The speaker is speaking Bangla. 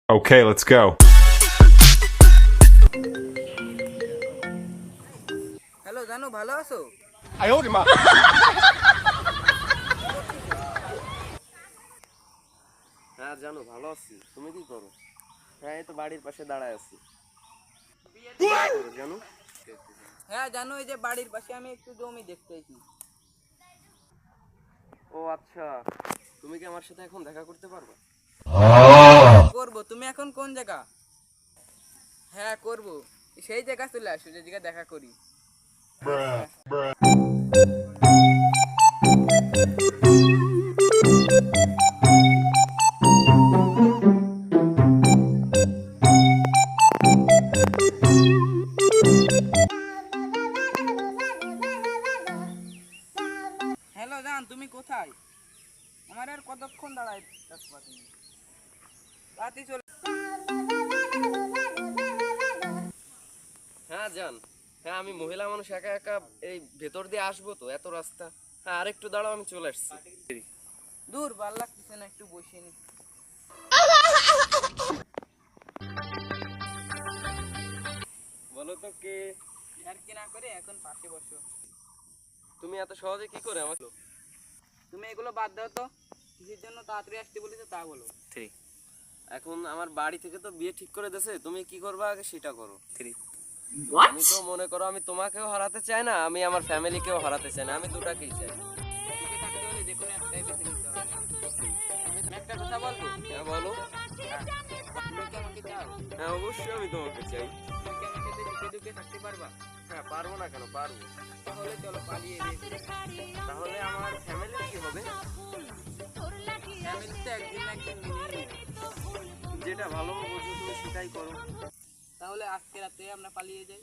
Okay, let's go. হ্যালো জানু, ভালো আছো? হ্যাঁ জানো, ভালো আছি। তুমি কি করো? হ্যাঁ, এই তো বাড়ির পাশে দাঁড়ায় আছি। কি করো জানো? হ্যাঁ জানু, এই যে বাড়ির পাশে আমি একটু জমি দেখতে এসেছি। ও আচ্ছা, তুমি কি আমার সাথে এখন দেখা করতে পারবে? করবো। তুমি এখন কোন জায়গা? হ্যাঁ করবো, সেই জায়গা চলে আসো যে জায়গা দেখা করি। হ্যালো জান, তুমি কোথায়? আমার আর কতক্ষণ দাঁড়ায় থাকবা তুমি? রাতে চলে। হ্যাঁ জান, হ্যাঁ আমি মহিলা মানুষ, একা একা এই ভেতর দিয়ে আসবো তো, এত রাস্তা। হ্যাঁ আরেকটু দাঁড়াও, আমি চলে আসছি। দূর, ভাল লাগতেছে না, একটু বসে নি। বলো তো কে? আর কি না করে এখন পাশে বসো। তুমি এত সহজে কি করে আমাকে? তুমি এগুলো বাদ দাও তো, কিসের জন্য তাড়াতাড়ি আসতে বলেছো তা বলো। এখন আমার বাড়ি থেকে তো বিয়ে ঠিক করে দিয়েছে, তুমি কি করবে আগে সেটা করো। আমি তো মনে করো, আমি তোমাকেও হারাতে চাই না, আমি আমার ফ্যামিলিকেও হারাতে চাই না, আমি দুটাকেই চাই। সুখে থাকতে হলে যে কোনো একটাই বেছে নিতে হবে। আমি একটা কথা বলবো। হ্যাঁ বলো। তুমি কি আমাকে চাও? হ্যাঁ অবশ্যই আমি তোমাকে চাই। তুমি কি আমার সাথে সুখে দুঃখে থাকতে পারবা? হ্যাঁ পারবো না কেন, পারবো। তাহলে চলো পালিয়ে বিয়ে করি। তাহলে আমার ফ্যামিলির কি হবে? ফ্যামিলি তো একদিন না একদিন মেনেই নেবে। যেটা ভালো বোঝো তুমি সেটাই করো। তাহলে আজকে রাতে আমরা পালিয়ে যাই।